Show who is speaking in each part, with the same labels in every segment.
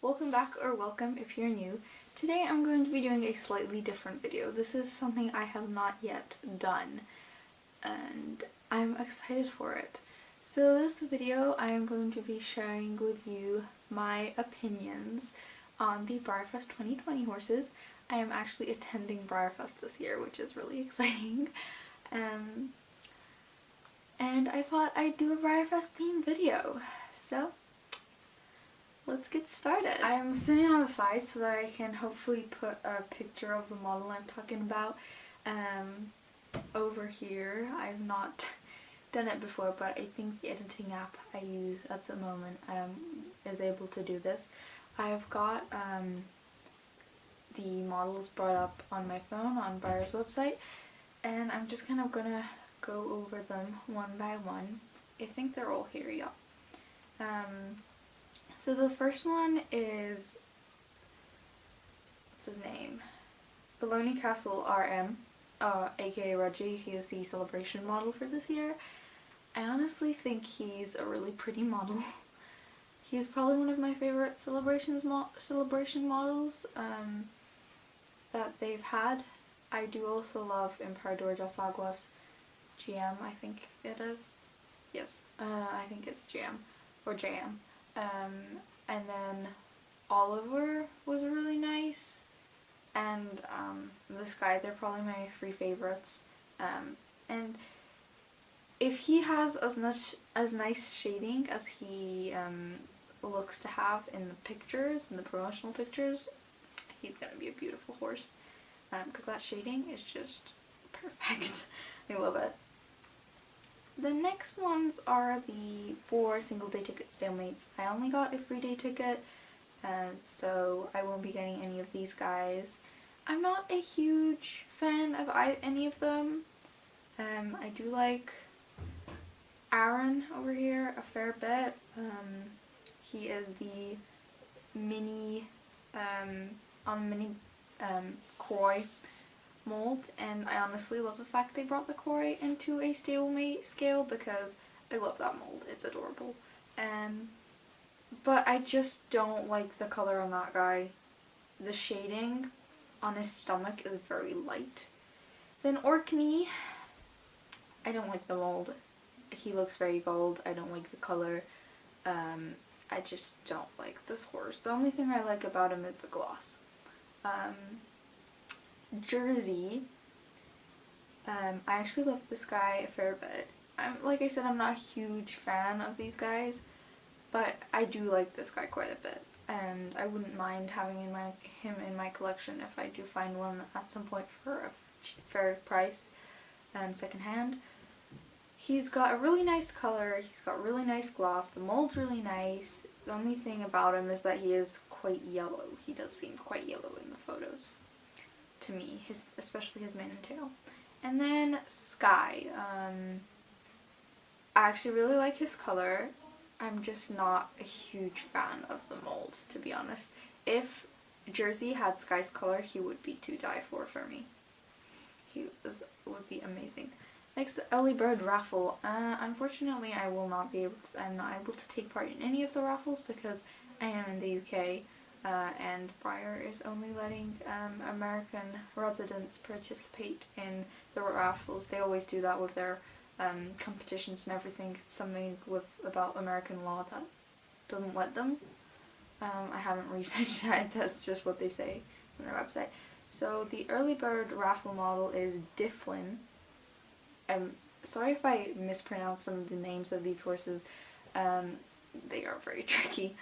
Speaker 1: Welcome back, or welcome if you're new. Today I'm going to be doing a slightly different video. This is something I have not yet done, and I'm excited for it. So this video I am going to be sharing with you my opinions on the Breyerfest 2020 horses. I am actually attending Breyerfest this year, which is really exciting. And I thought I'd do a Breyerfest themed video. So let's get started. I'm sitting on the side so that I can hopefully put a picture of the model I'm talking about over here. I've not done it before, but I think the editing app I use at the moment is able to do this. I've got the models brought up on my phone on Breyer's website, and I'm just kind of gonna go over them one by one. I think they're all here, yeah. So the first one is, what's his name? Baloney Castle RM, aka Reggie. He is the celebration model for this year. I honestly think he's a really pretty model. He's probably one of my favorite celebration models that they've had. I do also love Emperador das Aguas GM, I think it is. Yes, I think it's GM or JM. And then Oliver was really nice, and this guy, they're probably my three favorites. And if he has as nice shading as he looks to have in the pictures, in the promotional pictures, he's gonna be a beautiful horse, because that shading is just perfect. I love it. The next ones are the 4 single-day ticket stalemates. I only got a 3-day ticket, so I won't be getting any of these guys. I'm not a huge fan of any of them. I do like Aaron over here a fair bit. He is the mini Croy mold, and I honestly love the fact they brought the Croy into a stablemate scale because I love that mold. It's adorable. But I just don't like the color on that guy. The shading on his stomach is very light. Then Orkney, I don't like the mold. He looks very gold. I don't like the color. I just don't like this horse. The only thing I like about him is the gloss. Jersey, I actually love this guy a fair bit. Like I said, I'm not a huge fan of these guys, but I do like this guy quite a bit, and I wouldn't mind having him in my collection if I do find one at some point for a fair price, secondhand. He's got a really nice color, he's got really nice gloss, the mold's really nice. The only thing about him is that he is quite yellow. He does seem quite yellow in the photos to me, especially his mane and tail. And then Sky. I actually really like his color. I'm just not a huge fan of the mold, to be honest. If Jersey had Sky's color, he would be to die for me. He would be amazing. Next, the early bird raffle. Unfortunately, I'm not able to take part in any of the raffles because I am in the UK. And Breyer is only letting American residents participate in the raffles. They always do that with their competitions and everything. It's something about American law that doesn't let them. I haven't researched that. That's just what they say on their website. So the early bird raffle model is Difflin. Sorry if I mispronounce some of the names of these horses. They are very tricky.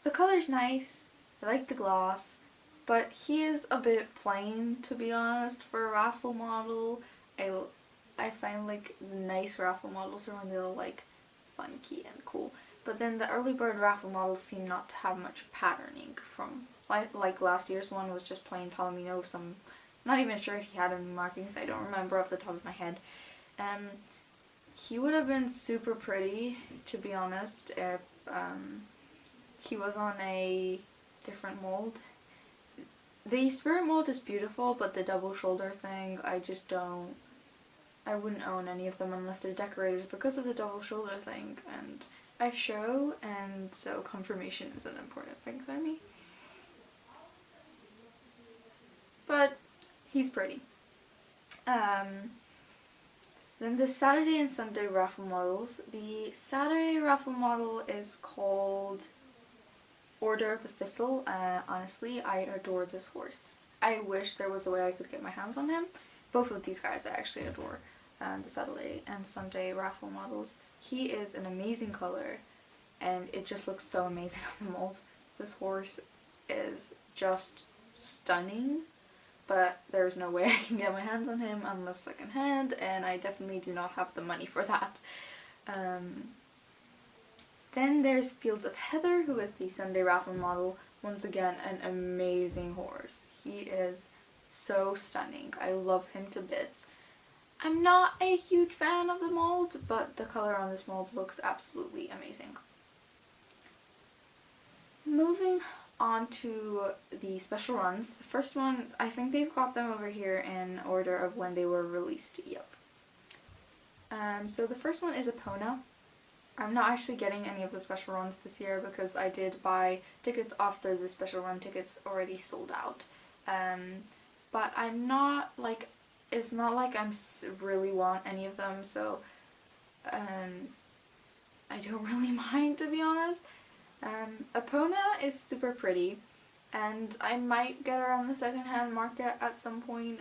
Speaker 1: The color's nice, I like the gloss, but he is a bit plain, to be honest, for a raffle model. I find like nice raffle models are when they're like funky and cool, but then the early bird raffle models seem not to have much patterning from, like last year's one was just plain Palomino with some, I'm not even sure if he had any markings, I don't remember off the top of my head. He would have been super pretty, to be honest, if he was on a different mold. The spirit mold is beautiful, but the double shoulder thing, I wouldn't own any of them unless they're decorated because of the double shoulder thing, and I show, and so confirmation is an important thing for me. But he's pretty. Then the Saturday and Sunday raffle models. The Saturday raffle model is called Order of the Thistle. Honestly, I adore this horse. I wish there was a way I could get my hands on him. Both of these guys I actually adore. The Saturday and Sunday raffle models. He is an amazing color, and it just looks so amazing on the mold. This horse is just stunning, but there's no way I can get my hands on him unless secondhand, and I definitely do not have the money for that. Then there's Fields of Heather, who is the Sunday raffle model. Once again, an amazing horse. He is so stunning. I love him to bits. I'm not a huge fan of the mold, but the color on this mold looks absolutely amazing. Moving on to the special runs. The first one, I think they've got them over here in order of when they were released. Yep. So the first one is Epona. I'm not actually getting any of the special runs this year because I did buy tickets after the special run tickets already sold out. But I'm not like, it's not like I'm really want any of them, so I don't really mind, to be honest. Epona is super pretty, and I might get her on the secondhand market at some point.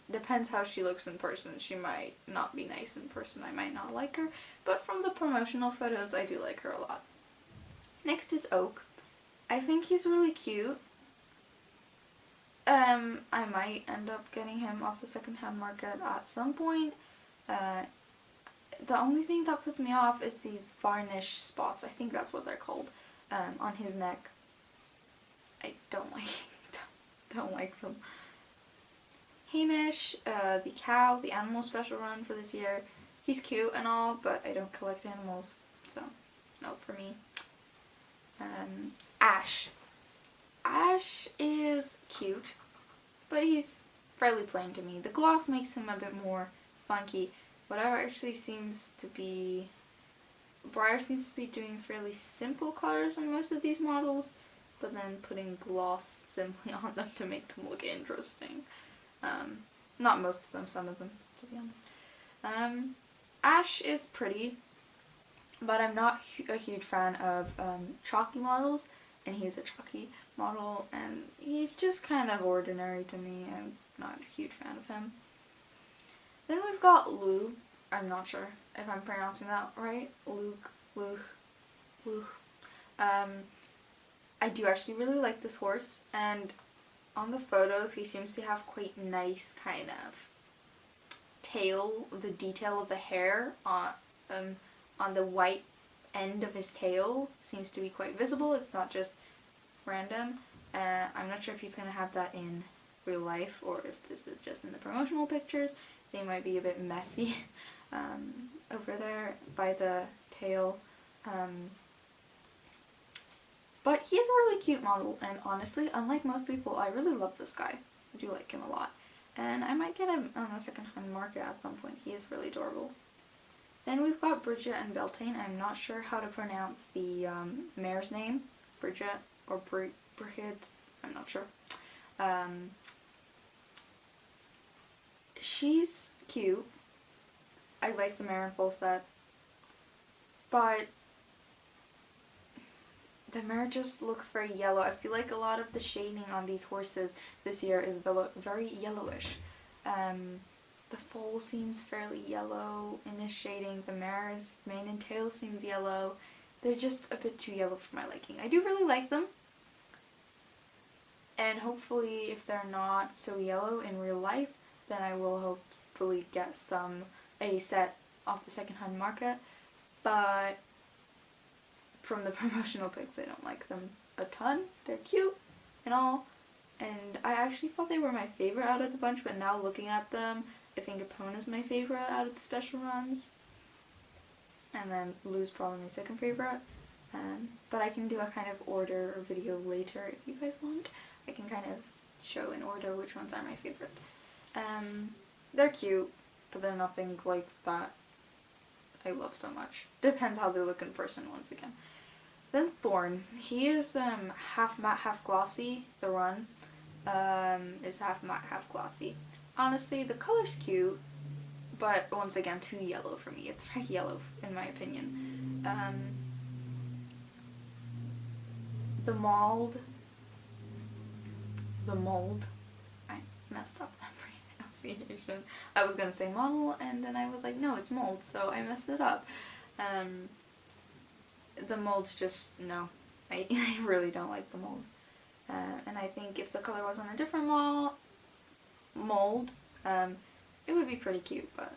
Speaker 1: Depends how she looks in person. She might not be nice in person. I might not like her, but from the promotional photos, I do like her a lot. Next is Oak. I think he's really cute. I might end up getting him off the secondhand market at some point. The only thing that puts me off is these varnish spots. I think that's what they're called, on his neck. I don't like them. Hamish, the cow, the animal special run for this year. He's cute and all, but I don't collect animals, so no for me. Ash. Ash is cute, but he's fairly plain to me. The gloss makes him a bit more funky. Whatever actually seems to be... Breyer seems to be doing fairly simple colors on most of these models, but then putting gloss simply on them to make them look interesting. Not most of them, some of them, to be honest. Ash is pretty, but I'm not a huge fan of chalky models, and he's a chalky model, and he's just kind of ordinary to me. I'm not a huge fan of him. Then we've got Lou. I'm not sure if I'm pronouncing that right. Luke. I do actually really like this horse, and on the photos he seems to have quite nice kind of tail. The detail of the hair on the white end of his tail seems to be quite visible. It's not just random. I'm not sure if he's going to have that in real life or if this is just in the promotional pictures. They might be a bit messy over there by the tail. But he is a really cute model, and honestly, unlike most people, I really love this guy. I do like him a lot. And I might get him on the second-hand market at some point. He is really adorable. Then we've got Bridget and Beltane. I'm not sure how to pronounce the mare's name. Bridget or Bridget. I'm not sure. She's cute. I like the mare in full set. But the mare just looks very yellow. I feel like a lot of the shading on these horses this year is very yellowish. The foal seems fairly yellow in this shading. The mare's mane and tail seems yellow. They're just a bit too yellow for my liking. I do really like them. And hopefully if they're not so yellow in real life, then I will hopefully get a set off the second-hand market. But from the promotional pics, I don't like them a ton. They're cute and all, and I actually thought they were my favorite out of the bunch, but now looking at them, I think Epona's my favorite out of the special runs, and then Lou's probably my second favorite. But I can do a kind of order or video later if you guys want. I can kind of show in order which ones are my favorite. They're cute, but they're nothing like that I love so much. Depends how they look in person once again. Then Thorn. He is half matte, half glossy. The run is half matte, half glossy. Honestly, the color's cute, but once again, too yellow for me. It's very yellow in my opinion. The mold. I messed up that pronunciation. I was gonna say model, and then I was like, no, it's mold, so I messed it up. The mold's just, no. I really don't like the mold. And I think if the color was on a different mold, it would be pretty cute, but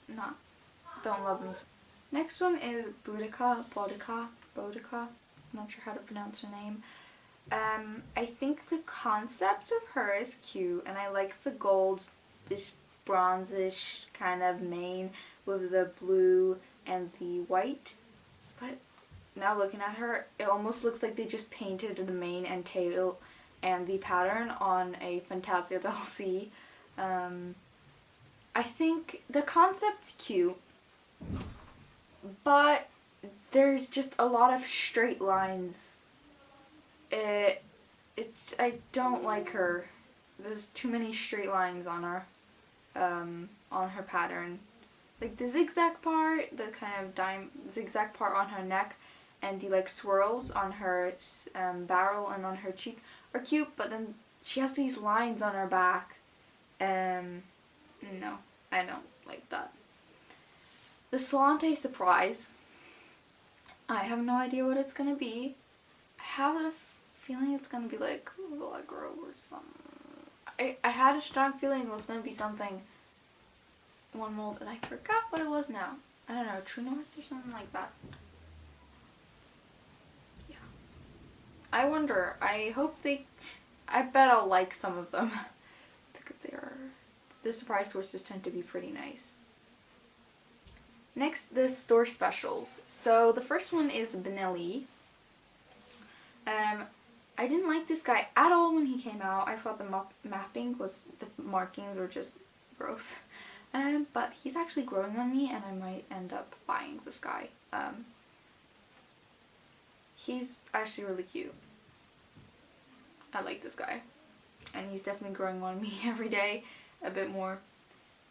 Speaker 1: not. Don't love them. Next one is Boudica. I'm not sure how to pronounce her name. I think the concept of her is cute, and I like the goldish, bronzish kind of mane with the blue and the white. But now looking at her, it almost looks like they just painted the mane and tail and the pattern on a Fantasia Doll C. I think the concept's cute, but there's just a lot of straight lines. I don't like her. There's too many straight lines on her pattern. Like the zigzag part, the kind of zigzag part on her neck, and the like swirls on her barrel and on her cheek are cute, but then she has these lines on her back. No, I don't like that. The Solante Surprise. I have no idea what it's gonna be. I have a feeling it's gonna be like Allegro or something. I had a strong feeling it was gonna be something one mold, and I forgot what it was now. I don't know, True North or something like that. Yeah. I wonder. I bet I'll like some of them because the surprise sources tend to be pretty nice. Next, the store specials. So the first one is Benelli. I didn't like this guy at all when he came out. I thought the markings were just gross. But he's actually growing on me, and I might end up buying this guy. He's actually really cute. I like this guy. And he's definitely growing on me every day a bit more.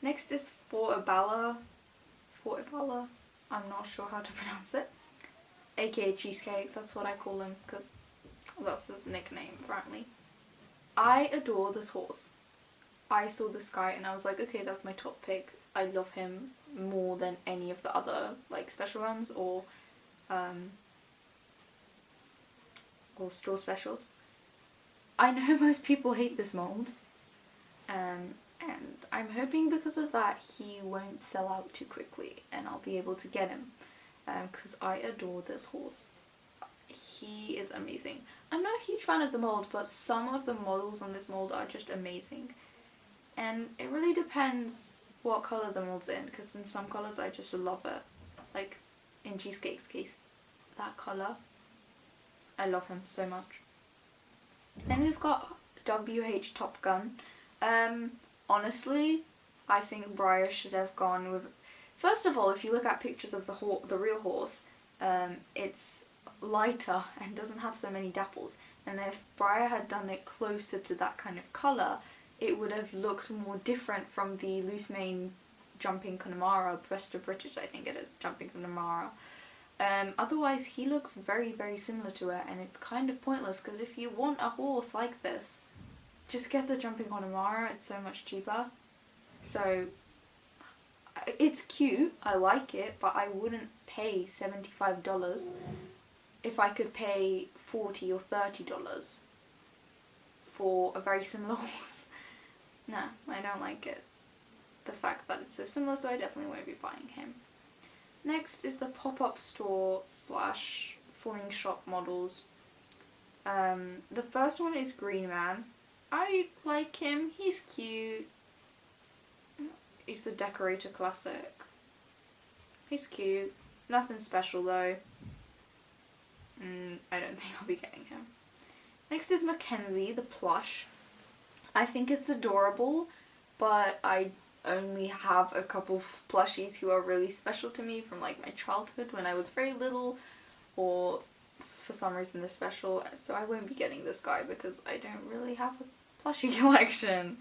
Speaker 1: Next is For Ibala. I'm not sure how to pronounce it. AKA Cheesecake, that's what I call him, because that's his nickname apparently. I adore this horse. I saw this guy and I was like, okay, that's my top pick. I love him more than any of the other like special runs or store specials. I know most people hate this mold, and I'm hoping because of that he won't sell out too quickly and I'll be able to get him, because I adore this horse. He is amazing. I'm not a huge fan of the mold, but some of the models on this mold are just amazing. And it really depends what colour the mold's in, because in some colours I just love it. Like in Cheesecake's case, that colour. I love him so much. Then we've got WH Top Gun. Honestly, I think Breyer should have gone with... First of all, if you look at pictures of the real horse, it's lighter and doesn't have so many dapples. And if Breyer had done it closer to that kind of colour, it would have looked more different from the loose mane jumping Connemara, Bristol British I think it is, jumping Connemara. Otherwise he looks very, very similar to it, and it's kind of pointless, because if you want a horse like this, just get the jumping Connemara, it's so much cheaper. So it's cute, I like it, but I wouldn't pay $75 if I could pay $40 or $30 for a very similar horse. No, I don't like it. The fact that it's so similar, so I definitely won't be buying him. Next is the pop-up store / falling shop models. The first one is Green Man. I like him, he's cute. He's the Decorator Classic. He's cute. Nothing special though. I don't think I'll be getting him. Next is Mackenzie, the plush. I think it's adorable, but I only have a couple plushies who are really special to me from like my childhood when I was very little, or for some reason they're special, so I won't be getting this guy because I don't really have a plushie collection.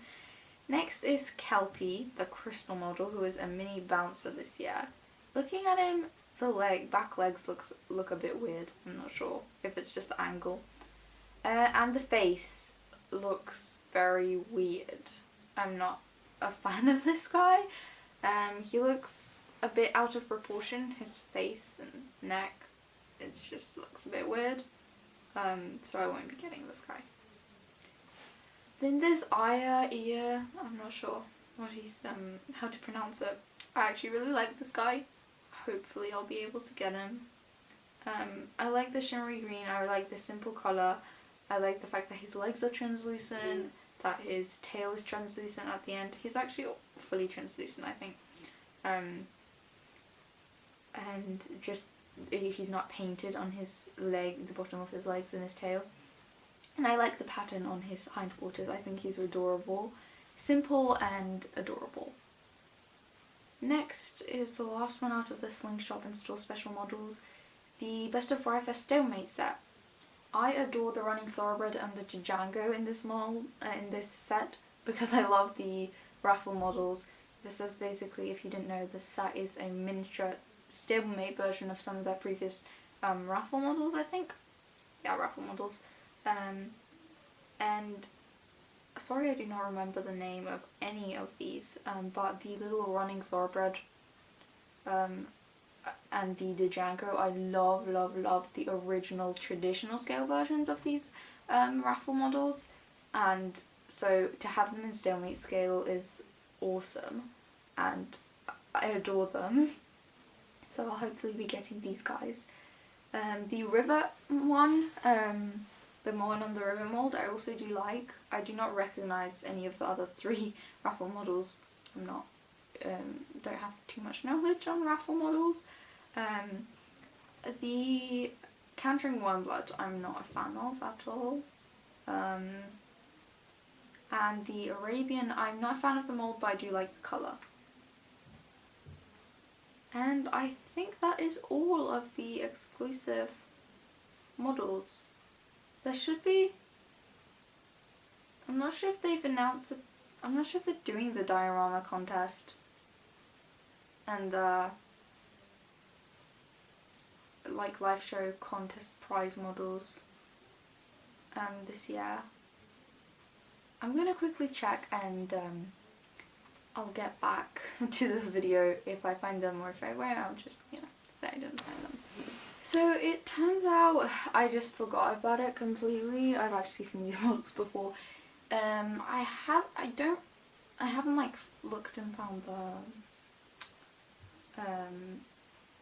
Speaker 1: Next is Kelpie, the crystal model, who is a mini bouncer this year. Looking at him, the back legs look a bit weird. I'm not sure if it's just the angle. And the face looks very weird. I'm not a fan of this guy. He looks a bit out of proportion, his face and neck. It just looks a bit weird. So I won't be getting this guy. Then there's Aya, I'm not sure what he's how to pronounce it. I actually really like this guy. Hopefully I'll be able to get him. I like the shimmery green, I like the simple colour. I like the fact that his legs are translucent, that his tail is translucent at the end. He's actually fully translucent, I think. And just he's not painted on his leg, the bottom of his legs and his tail. And I like the pattern on his hindquarters. I think he's adorable. Simple and adorable. Next is the last one out of the Fling Shop and Store special models, the Best of Breyerfest Stalemate set. I adore the Running Thoroughbred and the Django in this set because I love the raffle models. This is basically, if you didn't know, this set is a miniature stablemate version of some of their previous raffle models, I think. Yeah, raffle models. And sorry I do not remember the name of any of these, but the little Running Thoroughbred and the Django, I love the original traditional scale versions of these raffle models, and so to have them in stalemate scale is awesome, and I adore them. So I'll hopefully be getting these guys. The river one, the one on the river mold, I also do like. I do not recognise any of the other three raffle models. I'm not, don't have too much knowledge on raffle models. The Countering Wormblood I'm not a fan of at all. And the Arabian, I'm not a fan of the mold, but I do like the colour. And I think that is all of the exclusive models. There should be, I'm not sure if they've announced the, I'm not sure if they're doing the diorama contest and like live show contest prize models this year. I'm gonna quickly check and I'll get back to this video if I find them, or if I won't, I'll just, you know, say I didn't find them. So it turns out I just forgot about it completely. I've actually seen these models before. I haven't like looked and found the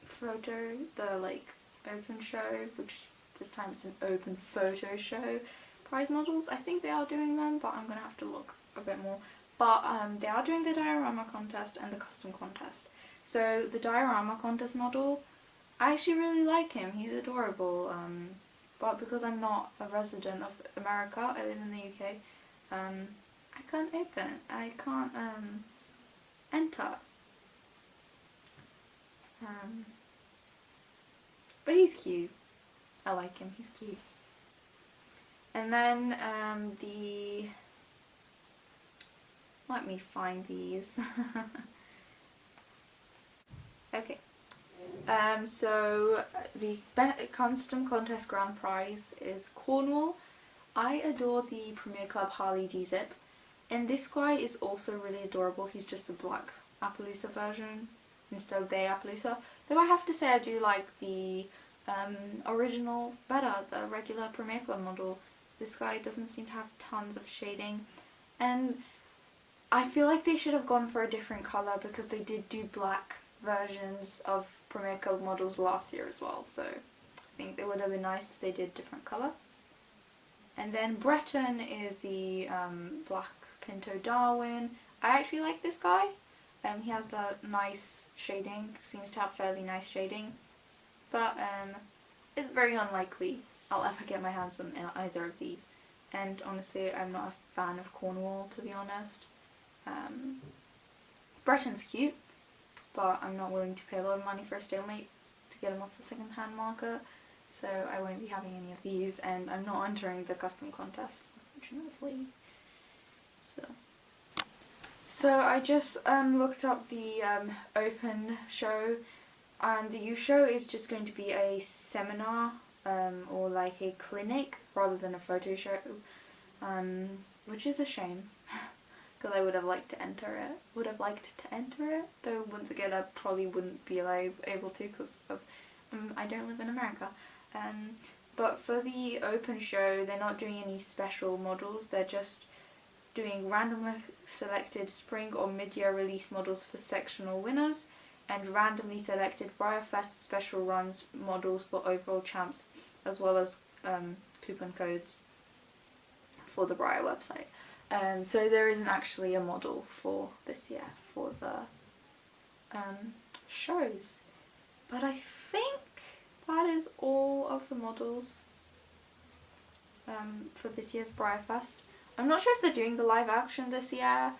Speaker 1: photo, the like open show, which this time it's an open photo show prize models. I think they are doing them, but I'm gonna have to look a bit more. But they are doing the diorama contest and the custom contest. So the diorama contest model, I actually really like him. He's adorable. But because I'm not a resident of America, I live in the UK, I can't open. I can't enter. But he's cute. I like him. He's cute. And then let me find these. Okay. So the custom contest grand prize is Cornwall. I adore the Premier Club Harley D-Zip. And this guy is also really adorable. He's just a black Appaloosa version instead of bay Appaloosa. Though I have to say I do like the original better, the regular Premier Club model. This guy doesn't seem to have tons of shading. And I feel like they should have gone for a different colour because they did do black versions of Premier Club models last year as well. So I think it would have been nice if they did different colour. And then Breton is the black Pinto Darwin. I actually like this guy. He has that nice shading, seems to have fairly nice shading. But it's very unlikely I'll ever get my hands on either of these. And honestly, I'm not a fan of Cornwall, to be honest. Breton's cute, but I'm not willing to pay a lot of money for a stalemate to get him off the second-hand market, so I won't be having any of these, and I'm not entering the custom contest, unfortunately. So I just looked up the open show, and the youth show is just going to be a seminar or like a clinic rather than a photo show, which is a shame because I would have liked to enter it. Though once again I probably wouldn't be able to because of I don't live in America. But for the open show, they're not doing any special models. They're just doing randomly selected spring or mid-year release models for sectional winners, and randomly selected Breyerfest special runs models for overall champs, as well as coupon codes for the Breyer website. So there isn't actually a model for this year for the shows. But I think that is all of the models for this year's Breyerfest. I'm not sure if they're doing the live action this year.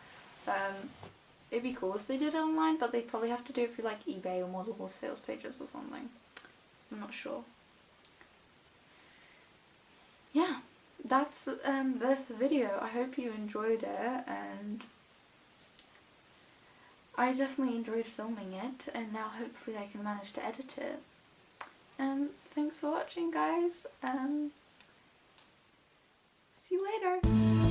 Speaker 1: It'd be cool if they did it online, but they'd probably have to do it through like eBay or multiple sales pages or something. I'm not sure. Yeah, that's this video. I hope you enjoyed it, and I definitely enjoyed filming it, and now hopefully I can manage to edit it. Thanks for watching, guys. See you later.